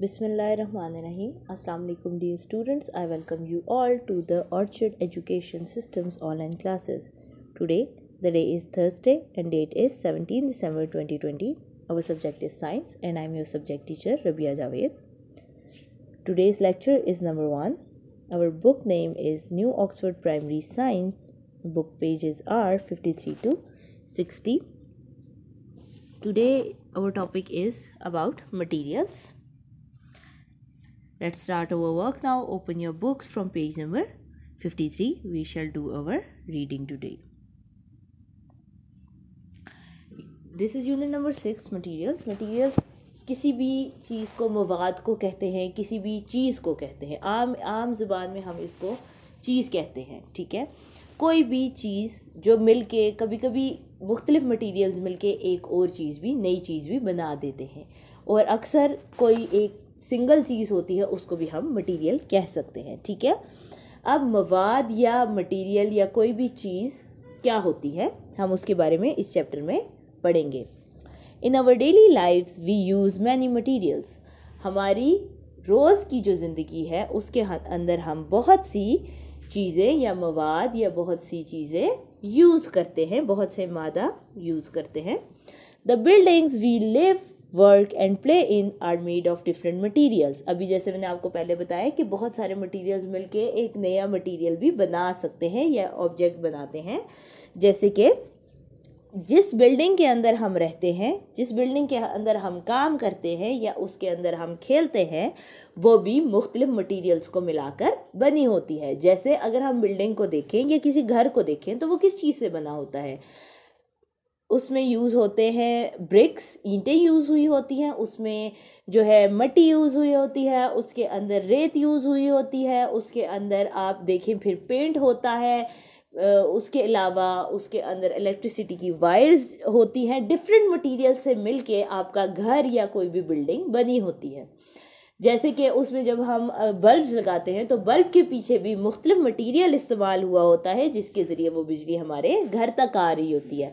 Bismillahirrahmanirrahim. Assalamu alaikum dear students. I welcome you all to the Orchard Education Systems online classes. Today the day is Thursday and date is 17 December 2020. Our subject is science and I am your subject teacher Rabia Javed. Today's lecture is number 1. Our book name is New Oxford Primary Science. Book pages are 53 to 60. Today our topic is about materials. Let's start our work now. Open your books from page number 53. We shall do our reading today. This is unit number 6, materials. Materials किसी भी चीज़ को मवाद को कहते हैं, किसी भी चीज़ को कहते हैं. आम ज़ुबान में हम इसको चीज़ कहते हैं. ठीक है. कोई भी चीज़ जो मिलके कभी कभी मुख्तलिफ मटीरियल्स मिलके एक और चीज़ भी नई चीज़ भी बना देते हैं. और अक्सर कोई एक सिंगल चीज़ होती है उसको भी हम मटेरियल कह सकते हैं. ठीक है. अब मवाद या मटेरियल या कोई भी चीज़ क्या होती है हम उसके बारे में इस चैप्टर में पढ़ेंगे. In our daily lifes we use many materials. हमारी रोज़ की जो ज़िंदगी है उसके अंदर हम बहुत सी चीज़ें या मवाद या बहुत सी चीज़ें यूज़ करते हैं, बहुत से मादा यूज़ करते हैं. The buildings we live work and play in are made of different materials. अभी जैसे मैंने आपको पहले बताया कि बहुत सारे मटीरियल्स मिलके एक नया मटीरियल भी बना सकते हैं या ऑब्जेक्ट बनाते हैं. जैसे कि जिस बिल्डिंग के अंदर हम रहते हैं, जिस बिल्डिंग के अंदर हम काम करते हैं या उसके अंदर हम खेलते हैं, वो भी मुख्तलिफ मटीरियल्स को मिलाकर बनी होती है. जैसे अगर हम बिल्डिंग को देखें या किसी घर को देखें तो वो किस चीज़ से बना होता है. उसमें यूज़ होते हैं ब्रिक्स, ईंटें यूज़ हुई होती हैं, उसमें जो है मट्टी यूज़ हुई होती है, उसके अंदर रेत यूज़ हुई होती है, उसके अंदर आप देखें फिर पेंट होता है, उसके अलावा उसके अंदर इलेक्ट्रिसिटी की वायर्स होती हैं. डिफरेंट मटेरियल से मिलके आपका घर या कोई भी बिल्डिंग बनी होती है. जैसे कि उसमें जब हम बल्ब्स लगाते हैं तो बल्ब के पीछे भी मुख्तलिफ मटेरियल इस्तेमाल हुआ होता है जिसके ज़रिए वो बिजली हमारे घर तक आ रही होती है.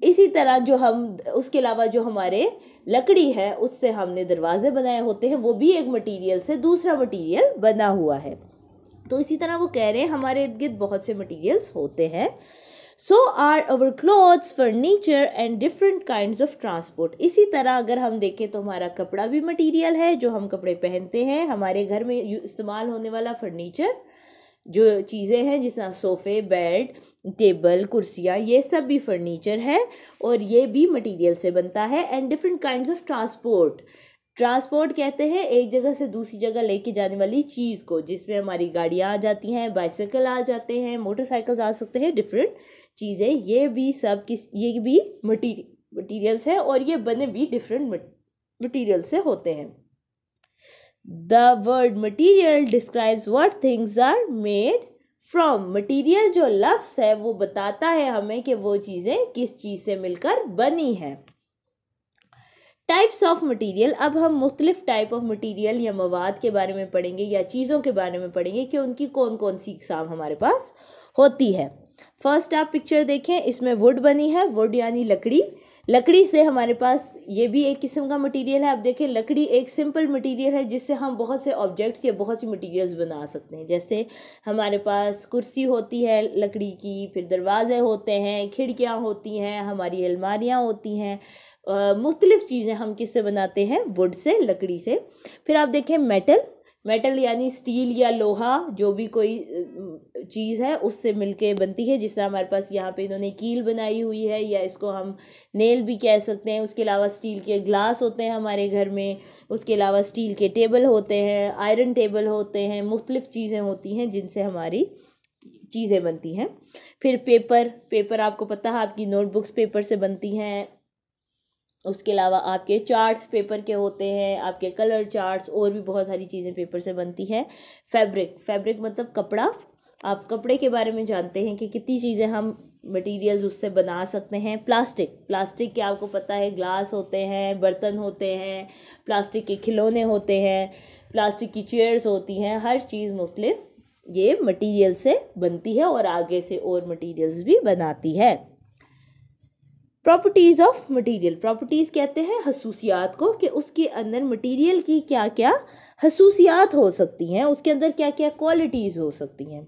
इसी तरह जो हम उसके अलावा जो हमारे लकड़ी है उससे हमने दरवाजे बनाए होते हैं, वो भी एक मटेरियल से दूसरा मटेरियल बना हुआ है. तो इसी तरह वो कह रहे हैं हमारे इर्द गिर्द बहुत से मटेरियल्स होते हैं. So are our clothes, furniture and different kinds of transport. इसी तरह अगर हम देखें तो हमारा कपड़ा भी मटेरियल है, जो हम कपड़े पहनते हैं. हमारे घर में इस्तेमाल होने वाला फर्नीचर जो चीज़ें हैं जिस तरह सोफ़े, बेड, टेबल, कुर्सियाँ, ये सब भी फर्नीचर है और ये भी मटेरियल से बनता है. And different kinds of transport. Transport कहते हैं एक जगह से दूसरी जगह लेके जाने वाली चीज़ को, जिसमें हमारी गाड़ियाँ आ जाती हैं, बाइसाइकिल आ जाते हैं, मोटरसाइकिल्स आ सकते हैं, डिफरेंट चीज़ें. ये भी सब ये भी मटीरियल्स हैं और ये बने भी डिफरेंट मटीरियल से होते हैं. The word material describes what things are made from. Material जो लफ्ज़ है वो बताता है हमें कि वो चीज़ें किस चीज़ से मिलकर बनी हैं. Types of material. अब हम मुख्तलिफ टाइप ऑफ मटीरियल या मवाद के बारे में पढ़ेंगे या चीज़ों के बारे में पढ़ेंगे कि उनकी कौन कौन सी इकसाम हमारे पास होती है. फर्स्ट आप पिक्चर देखें, इसमें वुड बनी है. वुड यानी लकड़ी. लकड़ी से हमारे पास ये भी एक किस्म का मटेरियल है. अब देखें लकड़ी एक सिंपल मटेरियल है जिससे हम बहुत से ऑब्जेक्ट्स या बहुत सी मटेरियल्स बना सकते हैं. जैसे हमारे पास कुर्सी होती है लकड़ी की, फिर दरवाजे होते हैं, खिड़कियाँ होती हैं, हमारी अलमारियाँ होती हैं. मुख्तलिफ़ चीज़ें हम किससे बनाते हैं, वुड से, लकड़ी से. फिर आप देखें मेटल. मेटल यानी स्टील या लोहा, जो भी कोई चीज़ है उससे मिलके बनती है. जिस तरह हमारे पास यहाँ पे इन्होंने कील बनाई हुई है या इसको हम नेल भी कह सकते हैं. उसके अलावा स्टील के ग्लास होते हैं हमारे घर में. उसके अलावा स्टील के टेबल होते हैं, आयरन टेबल होते हैं. मुख्तलिफ़ चीज़ें होती हैं जिनसे हमारी चीज़ें बनती हैं. फिर पेपर आपको पता है आपकी नोटबुक्स पेपर से बनती हैं. उसके अलावा आपके चार्ट्स पेपर के होते हैं, आपके कलर चार्ट्स, और भी बहुत सारी चीज़ें पेपर से बनती हैं. फैब्रिक मतलब कपड़ा. आप कपड़े के बारे में जानते हैं कि कितनी चीज़ें हम मटेरियल्स उससे बना सकते हैं. प्लास्टिक के आपको पता है ग्लास होते हैं, बर्तन होते हैं, प्लास्टिक के खिलौने होते हैं, प्लास्टिक की चेयर्स होती हैं. हर चीज़ मुख्तलिफ ये मटेरियल से बनती है और आगे से और मटेरियल्स भी बनाती है. प्रॉपर्टीज ऑफ मटेरियल, प्रॉपर्टीज कहते हैं खसूसियात को, कि उसके अंदर मटेरियल की क्या क्या खसूसियात हो सकती हैं, उसके अंदर क्या क्या क्वालिटीज़ हो सकती हैं।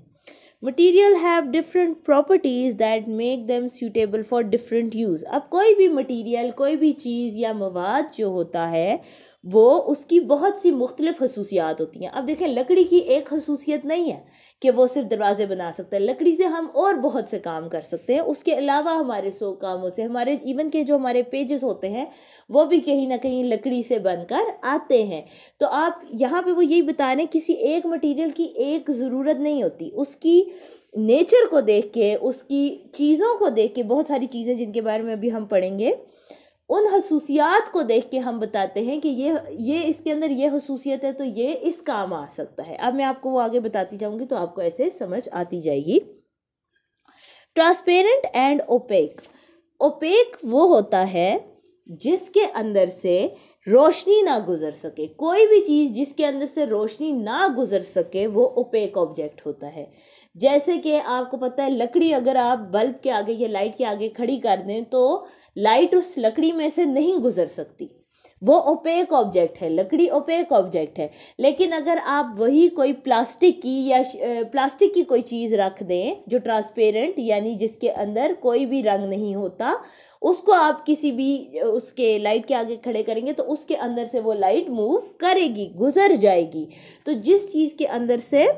Material have different properties that make them suitable for different use. अब कोई भी मटीरियल, कोई भी चीज़ या मवाद जो होता है वो उसकी बहुत सी मुख्तलिफ खसूसियात होती हैं। अब देखें, लकड़ी की एक खसूसियत नहीं है कि वो सिर्फ दरवाजे बना सकता है, लकड़ी से हम और बहुत से काम कर सकते हैं। उसके अलावा हमारे 100 कामों से, हमारे इवन के जो हमारे पेजेस होते हैं वो भी कहीं ना कहीं लकड़ी से बनकर आते हैं। तो आप यहाँ पे वो यही बता रहे हैं, किसी एक मटेरियल की एक ज़रूरत नहीं होती, उसकी नेचर को देख के, उसकी चीज़ों को देख के, बहुत सारी चीज़ें जिनके बारे में अभी हम पढ़ेंगे, उन खसूसियात को देख के हम बताते हैं कि ये इसके अंदर ये खसूसियत है तो ये इस काम आ सकता है। अब मैं आपको वो आगे बताती जाऊंगी तो आपको ऐसे समझ आती जाएगी। Transparent and OPEC. ओपेक वो होता है जिसके अंदर से रोशनी ना गुजर सके। कोई भी चीज़ जिसके अंदर से रोशनी ना गुजर सके वो ओपेक ऑब्जेक्ट होता है। जैसे कि आपको पता है, लकड़ी अगर आप बल्ब के आगे या लाइट के आगे खड़ी कर दें तो लाइट उस लकड़ी में से नहीं गुजर सकती, वो ओपेक ऑब्जेक्ट है, लकड़ी ओपेक ऑब्जेक्ट है। लेकिन अगर आप वही कोई प्लास्टिक की या प्लास्टिक की कोई चीज़ रख दें जो ट्रांसपेरेंट, यानी जिसके अंदर कोई भी रंग नहीं होता, उसको आप किसी भी उसके लाइट के आगे खड़े करेंगे तो उसके अंदर से वो लाइट मूव करेगी, गुजर जाएगी। तो जिस चीज़ के अंदर से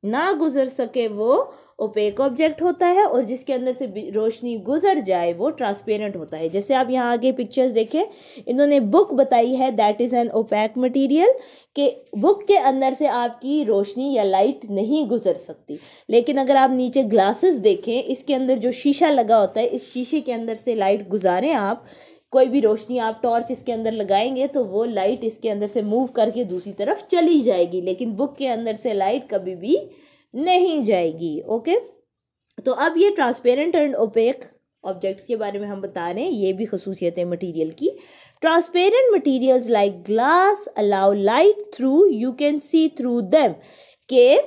ना गुजर सके वो ओपेक ऑब्जेक्ट होता है, और जिसके अंदर से रोशनी गुजर जाए वो ट्रांसपेरेंट होता है। जैसे आप यहाँ आगे पिक्चर्स देखें, इन्होंने बुक बताई है that is an opaque material, कि बुक के अंदर से आपकी रोशनी या लाइट नहीं गुजर सकती। लेकिन अगर आप नीचे ग्लासेस देखें, इसके अंदर जो शीशा लगा होता है, इस शीशे के अंदर से लाइट गुजारें आप, कोई भी रोशनी आप टॉर्च इसके अंदर लगाएंगे तो वो लाइट इसके अंदर से मूव करके दूसरी तरफ चली जाएगी, लेकिन बुक के अंदर से लाइट कभी भी नहीं जाएगी। ओके, तो अब ये ट्रांसपेरेंट एंड ओपेक ऑब्जेक्ट्स के बारे में हम बता रहे हैं, ये भी खसूसियत है मटीरियल की। Transparent materials like glass allow light through, you can see through them, के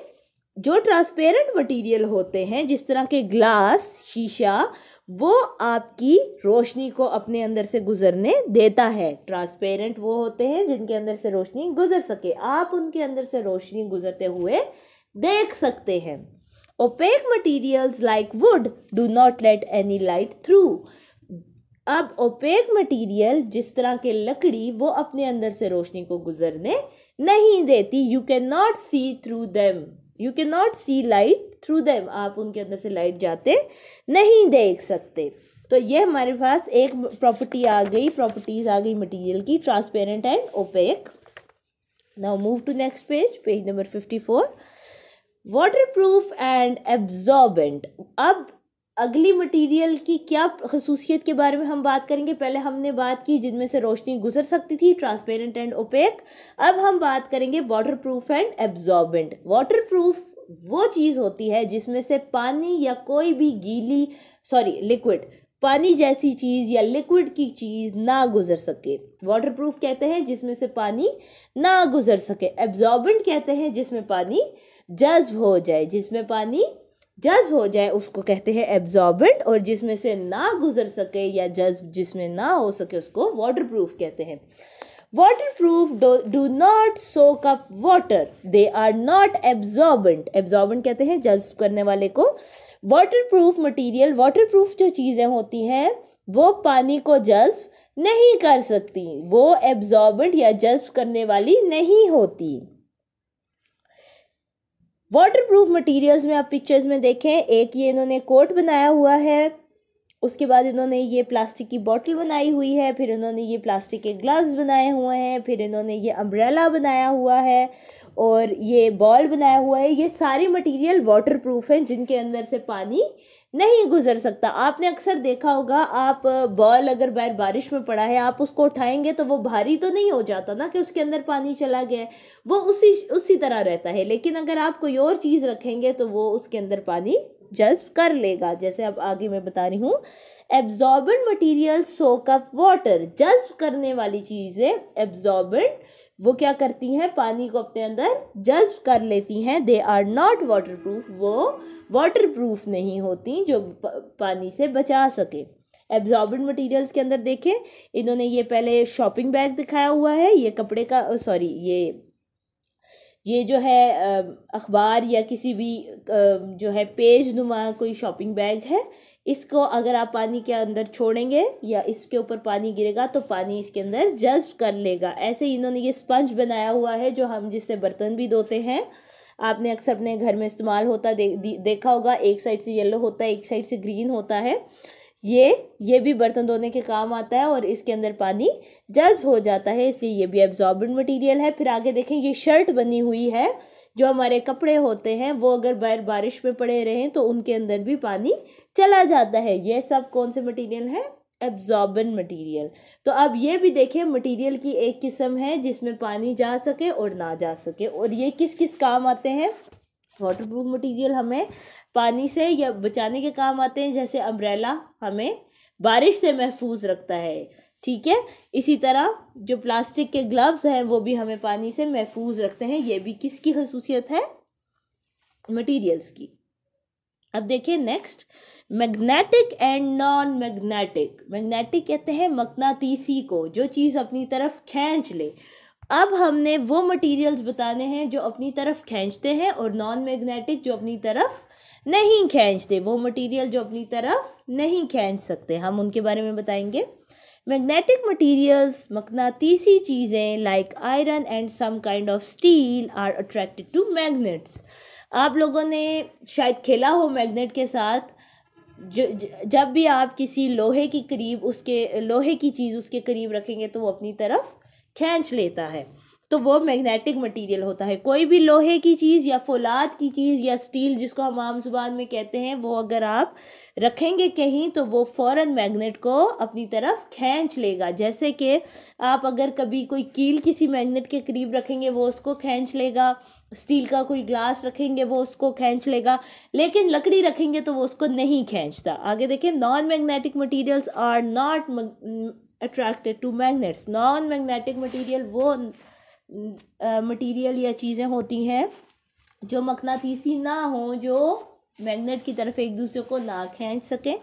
जो ट्रांसपेरेंट मटेरियल होते हैं जिस तरह के ग्लास, शीशा, वो आपकी रोशनी को अपने अंदर से गुजरने देता है। ट्रांसपेरेंट वो होते हैं जिनके अंदर से रोशनी गुजर सके, आप उनके अंदर से रोशनी गुजरते हुए देख सकते हैं। Opaque materials like wood do not let any light through. अब ओपेक मटेरियल जिस तरह के लकड़ी, वो अपने अंदर से रोशनी को गुजरने नहीं देती। You can not see through them, you can not see light through them, आप उनके अंदर से लाइट जाते नहीं देख सकते। तो ये हमारे पास एक प्रॉपर्टी आ गई, प्रॉपर्टीज आ गई मटेरियल की, transparent and opaque. Now move to next page, page number 54। Waterproof and absorbent. अब अगली मटेरियल की क्या खसूसियत के बारे में हम बात करेंगे। पहले हमने बात की जिनमें से रोशनी गुजर सकती थी, ट्रांसपेरेंट एंड ओपेक। अब हम बात करेंगे वाटरप्रूफ एंड एब्जॉर्बेंट। वाटरप्रूफ वो चीज़ होती है जिसमें से पानी या कोई भी लिक्विड, पानी जैसी चीज़ या लिक्विड की चीज़ ना गुजर सके। वाटरप्रूफ कहते हैं जिसमें से पानी ना गुजर सके। एब्जॉर्बेंट कहते हैं जिसमें पानी जज्ब हो जाए, जिसमें पानी जज्ब हो जाए उसको कहते हैं एब्जॉर्बेंट, और जिसमें से ना गुजर सके या जज्ब जिसमें ना हो सके उसको वाटरप्रूफ कहते हैं। Waterproof do not soak up water, they are not absorbent. Absorbent कहते हैं जज्ब करने वाले को। वाटरप्रूफ मटेरियल, वाटरप्रूफ जो चीज़ें होती हैं वो पानी को जज्ब नहीं कर सकती, वो एब्जॉर्बेंट या जज्ब करने वाली नहीं होती। वाटरप्रूफ मटेरियल्स में आप पिक्चर्स में देखें, एक ये इन्होंने कोट बनाया हुआ है, उसके बाद इन्होंने ये प्लास्टिक की बोतल बनाई हुई है, फिर इन्होंने ये प्लास्टिक के ग्लव्स बनाए हुए हैं, फिर इन्होंने ये अम्ब्रेला बनाया हुआ है और ये बॉल बनाया हुआ है। ये सारे मटेरियल वाटरप्रूफ हैं जिनके अंदर से पानी नहीं गुजर सकता। आपने अक्सर देखा होगा, आप बॉल अगर बाहर बारिश में पड़ा है, आप उसको उठाएंगे तो वो भारी तो नहीं हो जाता ना कि उसके अंदर पानी चला गया, वो उसी तरह रहता है। लेकिन अगर आप कोई और चीज़ रखेंगे तो वो उसके अंदर पानी जज्ब कर लेगा। जैसे अब आगे मैं बता रही हूँ, एब्जॉर्बेंट मटेरियल सोक अप वाटर, जज्ब करने वाली चीज़ें एब्जॉर्बेंट वो क्या करती हैं, पानी को अपने अंदर जज्ब कर लेती हैं। दे आर नॉट वाटरप्रूफ, वो वाटरप्रूफ नहीं होती जो पानी से बचा सके। एब्जॉर्बेंट मटेरियल्स के अंदर देखें, इन्होंने ये पहले शॉपिंग बैग दिखाया हुआ है, ये कपड़े का सॉरी ये जो है अखबार या किसी भी जो है पेज नुमा कोई शॉपिंग बैग है। इसको अगर आप पानी के अंदर छोड़ेंगे या इसके ऊपर पानी गिरेगा तो पानी इसके अंदर जज्ब कर लेगा। ऐसे ही इन्होंने ये स्पंज बनाया हुआ है जो हम जिससे बर्तन भी धोते हैं, आपने अक्सर अपने घर में इस्तेमाल होता देखा होगा। एक साइड से येलो होता है, एक साइड से ग्रीन होता है। ये भी बर्तन धोने के काम आता है और इसके अंदर पानी जज्ब हो जाता है, इसलिए ये भी एब्जॉर्बेंट मटेरियल है। फिर आगे देखें, ये शर्ट बनी हुई है, जो हमारे कपड़े होते हैं वो अगर बारिश में पड़े रहें तो उनके अंदर भी पानी चला जाता है। ये सब कौन से मटेरियल हैं? Absorbent material. तो अब ये भी देखें, मटेरियल की एक किस्म है जिसमें पानी जा सके और ना जा सके, और ये किस किस काम आते हैं? वाटरप्रूफ मटेरियल हमें पानी से या बचाने के काम आते हैं, जैसे अम्ब्रेला हमें बारिश से महफूज रखता है, ठीक है। इसी तरह जो प्लास्टिक के ग्लव्स हैं वो भी हमें पानी से महफूज रखते हैं। ये भी किसकी खसूसियत है? मटेरियल्स की। अब देखिए next, magnetic and non magnetic. Magnetic कहते हैं मकनातीसी को, जो चीज़ अपनी तरफ खींच ले। अब हमने वो मटेरियल्स बताने हैं जो अपनी तरफ खींचते हैं, और नॉन मैग्नेटिक जो अपनी तरफ नहीं खींचते, वो मटेरियल जो अपनी तरफ नहीं खींच सकते, हम उनके बारे में बताएंगे। मैग्नेटिक मटेरियल्स, मकनातीसी चीज़ें like iron and some kind of steel are attracted two magnets. आप लोगों ने शायद खेला हो मैग्नेट के साथ। जब भी आप किसी लोहे की करीब लोहे की चीज़ उसके करीब रखेंगे तो वो अपनी तरफ खींच लेता है, तो वो मैग्नेटिक मटेरियल होता है। कोई भी लोहे की चीज़ या फौलाद की चीज़ या स्टील जिसको हम आम जुबान में कहते हैं, वो अगर आप रखेंगे कहीं तो वो फ़ौरन मैग्नेट को अपनी तरफ खींच लेगा। जैसे कि आप अगर कभी कोई कील किसी मैग्नेट के करीब रखेंगे वो उसको खींच लेगा, स्टील का कोई ग्लास रखेंगे वो उसको खींच लेगा, लेकिन लकड़ी रखेंगे तो वो उसको नहीं खींचता। आगे देखें, non magnetic materials are not attracted two magnets. Non magnetic material वो मटेरियल या चीज़ें होती हैं जो मकनातीसी ना हो, जो मैग्नेट की तरफ एक दूसरे को ना खींच सकें।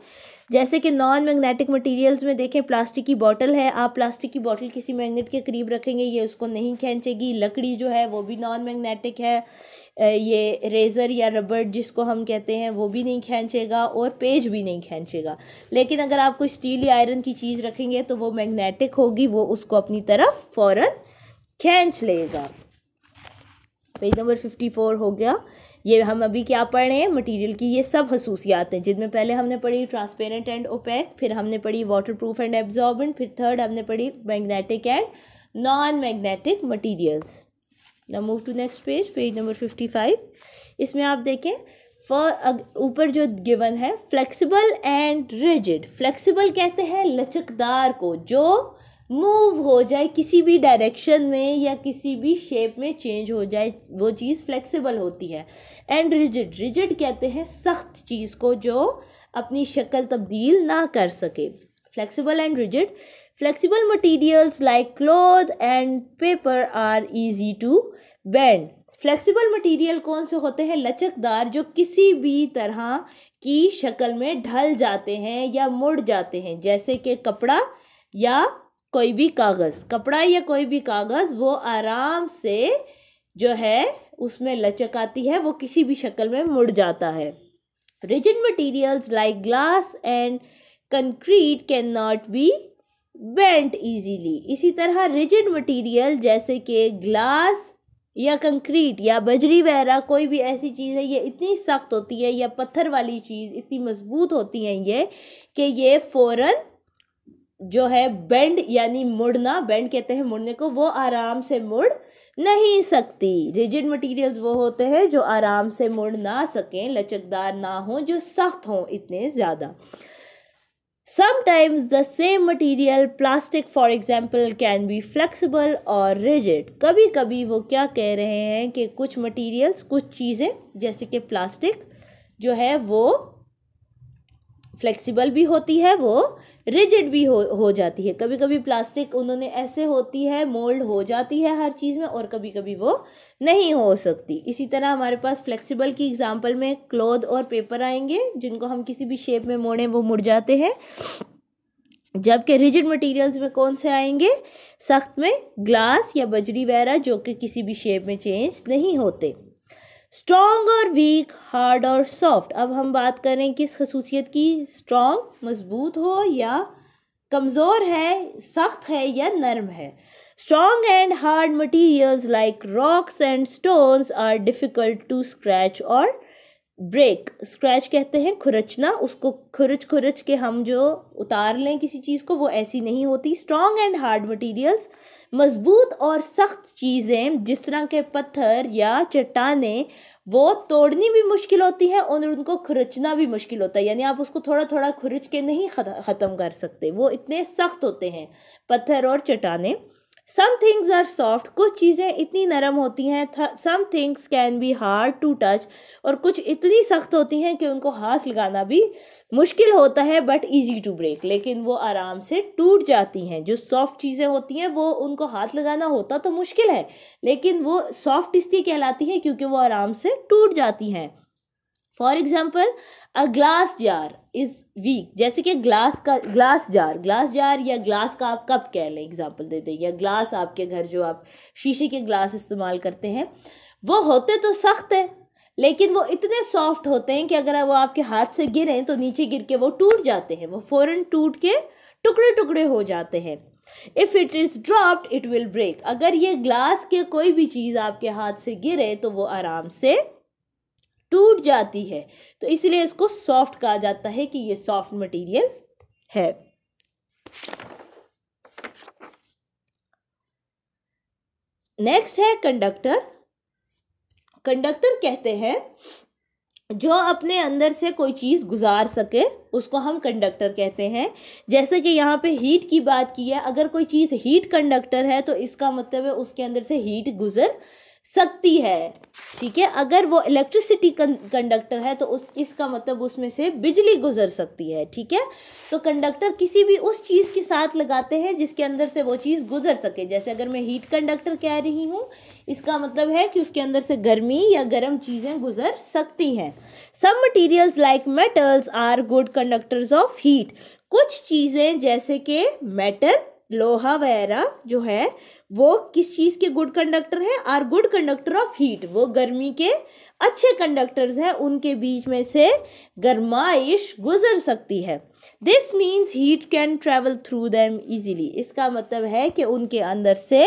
जैसे कि नॉन मैग्नेटिक मटेरियल्स में देखें, प्लास्टिक की बॉटल है, आप प्लास्टिक की बॉटल किसी मैग्नेट के करीब रखेंगे ये उसको नहीं खींचेगी। लकड़ी जो है वो भी नॉन मैग्नेटिक है। ये रेज़र या रबड़ जिसको हम कहते हैं वो भी नहीं खींचेगा, और पेज भी नहीं खींचेगा। लेकिन अगर आप कोई स्टील या आयरन की चीज़ रखेंगे तो वो मैग्नेटिक होगी, वो उसको अपनी तरफ फ़ौरन खींच लेगा। पेज नंबर 54 हो गया। ये हम अभी क्या पढ़ रहे हैं? मटेरियल की ये सब खसूसियात हैं, जिनमें पहले हमने पढ़ी ट्रांसपेरेंट एंड ओपेक, फिर हमने पढ़ी वाटरप्रूफ एंड एब्जॉर्बेंट, फिर थर्ड हमने पढ़ी magnetic and non magnetic materials. Now move to next page, page number 55। इसमें आप देखें ऊपर जो गिवन है, फ्लेक्सिबल एंड रिजिड। फ्लेक्सिबल कहते हैं लचकदार को, जो मूव हो जाए किसी भी डायरेक्शन में या किसी भी शेप में चेंज हो जाए, वो चीज़ फ्लेक्सिबल होती है। एंड रिजिड, रिजिड कहते हैं सख्त चीज़ को जो अपनी शक्ल तब्दील ना कर सके। Flexible and rigid. Flexible materials like cloth and paper are easy to bend. Flexible material कौन से होते हैं? लचकदार, जो किसी भी तरह की शक्ल में ढल जाते हैं या मुड़ जाते हैं, जैसे कि कपड़ा या कोई भी कागज़। कपड़ा या कोई भी कागज़ वो आराम से जो है उसमें लचक आती है, वो किसी भी शक्ल में मुड़ जाता है। Rigid materials like glass and concrete can not be bent easily. इसी तरह रिजिड मटेरियल जैसे कि ग्लास या कंक्रीट या बजरी वगैरह कोई भी ऐसी चीज़ है, ये इतनी सख्त होती है, या पत्थर वाली चीज़ इतनी मजबूत होती हैं ये कि ये फ़ौरन जो है बेंड यानी मुड़ना, बेंड कहते हैं मुड़ने को, वो आराम से मुड़ नहीं सकती। रिजिड मटेरियल्स वो होते हैं जो आराम से मुड़ ना सकें, लचकदार ना हो, जो सख्त हों इतने ज़्यादा। Sometimes the same material, plastic for example, can be flexible or rigid. कभी कभी वो क्या कह रहे हैं कि कुछ मटेरियल्स, कुछ चीज़ें जैसे कि प्लास्टिक जो है वो फ्लेक्सिबल भी होती है, वो रिजिड भी हो जाती है। कभी कभी प्लास्टिक उन्होंने ऐसे होती है, मोल्ड हो जाती है हर चीज़ में, और कभी कभी वो नहीं हो सकती। इसी तरह हमारे पास फ्लेक्सिबल की एग्जांपल में क्लॉथ और पेपर आएंगे, जिनको हम किसी भी शेप में मोड़ें वो मुड़ जाते हैं। जबकि रिजिड मटेरियल्स में कौन से आएंगे, सख्त में ग्लास या बजरी वगैरह जो कि किसी भी शेप में चेंज नहीं होते। स्ट्रॉन्ग और वीक, हार्ड और सॉफ्ट। अब हम बात करें किस खसूसियत की, स्ट्रॉन्ग मजबूत हो या कमज़ोर है, सख्त है या नरम है। Strong and hard materials like rocks and stones are difficult to scratch और ब्रेक। स्क्रैच कहते हैं खुरचना, उसको खुरच के हम जो उतार लें किसी चीज़ को, वो ऐसी नहीं होती। स्ट्रॉन्ग एंड हार्ड मटेरियल्स, मजबूत और सख्त चीज़ें जिस तरह के पत्थर या चट्टानें, वो तोड़नी भी मुश्किल होती है और उनको खुरचना भी मुश्किल होता है, यानी आप उसको थोड़ा थोड़ा खुरच के नहीं ख़त्म कर सकते, वो इतने सख्त होते हैं पत्थर और चट्टानें। सम थिंग्स आर सॉफ्ट, कुछ चीज़ें इतनी नरम होती हैं। Some things can be hard to touch, और कुछ इतनी सख्त होती हैं कि उनको हाथ लगाना भी मुश्किल होता है, बट ईजी टू ब्रेक, लेकिन वो आराम से टूट जाती हैं। जो सॉफ्ट चीज़ें होती हैं वो उनको हाथ लगाना होता तो मुश्किल है, लेकिन वो सॉफ्ट इसलिए कहलाती हैं क्योंकि वो आराम से टूट जाती हैं। For example, a glass jar is week, जैसे कि ग्लास जार या ग्लास का आप कप कह लें, एग्जाम्पल दे दें, या ग्लास आपके घर जो आप शीशे के ग्लास इस्तेमाल करते हैं, वो होते तो सख्त हैं लेकिन वो इतने सॉफ्ट होते हैं कि अगर वो आपके हाथ से गिरें तो नीचे गिर के वो टूट जाते हैं, वो फ़ौरन टूट के टुकड़े टुकड़े हो जाते हैं। If it is dropped it will break, अगर ये ग्लास के कोई भी चीज़ आपके हाथ से गिरे तो वो आराम से टूट जाती है, तो इसलिए इसको सॉफ्ट कहा जाता है कि ये सॉफ्ट मटेरियल है। नेक्स्ट है कंडक्टर। कंडक्टर कहते हैं जो अपने अंदर से कोई चीज़ गुजार सके उसको हम कंडक्टर कहते हैं। जैसे कि यहाँ पे हीट की बात की है, अगर कोई चीज़ हीट कंडक्टर है तो इसका मतलब है उसके अंदर से हीट गुजर सकती है, ठीक है। अगर वो इलेक्ट्रिसिटी कंडक्टर है तो इसका मतलब उसमें से बिजली गुजर सकती है, ठीक है। तो कंडक्टर किसी भी उस चीज़ के साथ लगाते हैं जिसके अंदर से वो चीज़ गुजर सके। जैसे अगर मैं हीट कंडक्टर कह रही हूँ, इसका मतलब है कि उसके अंदर से गर्मी या गर्म चीज़ें गुजर सकती हैं। Some materials like metals are good conductors of heat, कुछ चीज़ें जैसे कि मेटल, लोहा वगैरह जो है वो किस चीज़ के गुड कंडक्टर हैं, are good conductor of heat, वो गर्मी के अच्छे कंडक्टर्स हैं, उनके बीच में से गर्माइश गुजर सकती है। This means heat can travel through them easily, इसका मतलब है कि उनके अंदर से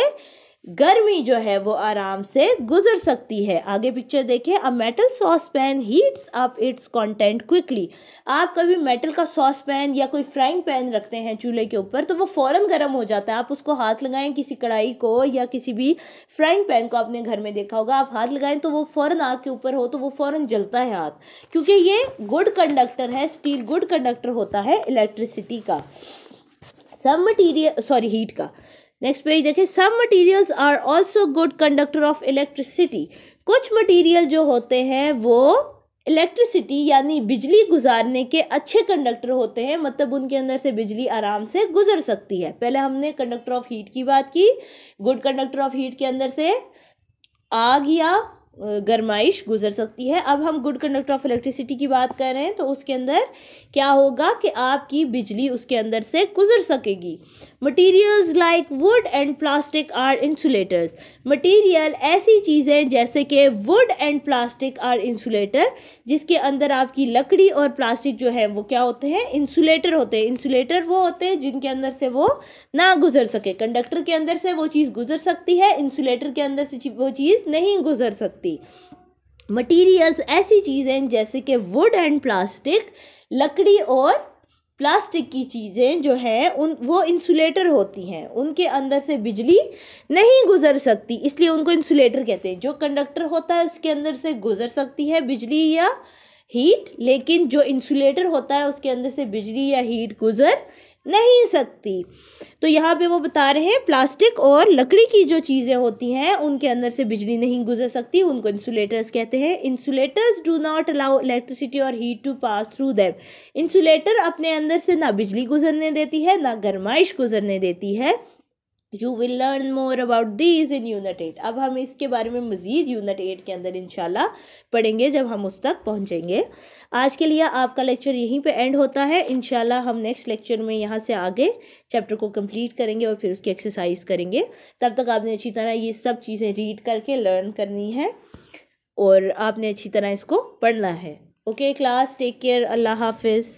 गर्मी जो है वो आराम से गुजर सकती है। आगे पिक्चर देखें, a metal sauce pan heats up it's content quickly. आप कभी मेटल का सॉस पैन या कोई फ्राइंग पैन रखते हैं चूल्हे के ऊपर तो वो फ़ौरन गर्म हो जाता है। आप उसको हाथ लगाएं किसी कढ़ाई को या किसी भी फ्राइंग पैन को, आपने घर में देखा होगा, आप हाथ लगाएं तो वो फ़ौरन आग के ऊपर हो तो वो फ़ौरन जलता है हाथ, क्योंकि ये गुड कंडक्टर है। स्टील गुड कंडक्टर होता है इलेक्ट्रिसिटी का, हीट का। नेक्स्ट पेज देखें, some materials are also good conductor of electricity, कुछ मटीरियल जो होते हैं वो इलेक्ट्रिसिटी यानी बिजली गुजारने के अच्छे कंडक्टर होते हैं, मतलब उनके अंदर से बिजली आराम से गुजर सकती है। पहले हमने कंडक्टर ऑफ हीट की बात की, गुड कंडक्टर ऑफ हीट के अंदर से आग या गर्माइश गुजर सकती है। अब हम गुड कंडक्टर ऑफ इलेक्ट्रिसिटी की बात कर रहे हैं तो उसके अंदर क्या होगा कि आपकी बिजली उसके अंदर से गुजर सकेगी। Materials like would and plastic are insulators, material ऐसी चीज़ें जैसे कि would and plastic are insulator, जिसके अंदर आपकी लकड़ी और प्लास्टिक जो है वो क्या होते हैं, इंसुलेटर होते हैं। इंसुलेटर वो होते हैं जिनके अंदर से वो ना गुजर सके। कंडक्टर के अंदर से वो चीज़ गुजर सकती है, इंसुलेटर के अंदर से वो चीज़ नहीं गुजर सकती। मटीरियल्स ऐसी चीज़ें जैसे कि वुड एंड प्लास्टिक, लकड़ी और प्लास्टिक की चीज़ें जो हैं वो इंसुलेटर होती हैं, उनके अंदर से बिजली नहीं गुजर सकती, इसलिए उनको इंसुलेटर कहते हैं। जो कंडक्टर होता है उसके अंदर से गुजर सकती है बिजली या हीट, लेकिन जो इंसुलेटर होता है उसके अंदर से बिजली या हीट गुजर नहीं सकती। तो यहाँ पे वो बता रहे हैं प्लास्टिक और लकड़ी की जो चीज़ें होती हैं उनके अंदर से बिजली नहीं गुजर सकती, उनको इंसुलेटर्स कहते हैं। Insulators do not allow electricity और heat to pass through them, insulator अपने अंदर से ना बिजली गुजरने देती है ना गर्माइश गुजरने देती है। You will learn more about these in unit 8। अब हम इसके बारे में मज़ीद यूनिट 8 के अंदर इंशाल्लाह पढ़ेंगे जब हम उस तक पहुँचेंगे। आज के लिए आपका लेक्चर यहीं पे एंड होता है। इंशाल्लाह हम नेक्स्ट लेक्चर में यहाँ से आगे चैप्टर को कंप्लीट करेंगे और फिर उसकी एक्सरसाइज करेंगे। तब तक आपने अच्छी तरह ये सब चीज़ें रीड करके लर्न करनी है और आपने अच्छी तरह इसको पढ़ना है। ओके क्लास, टेक केयर, अल्लाह हाफिज़।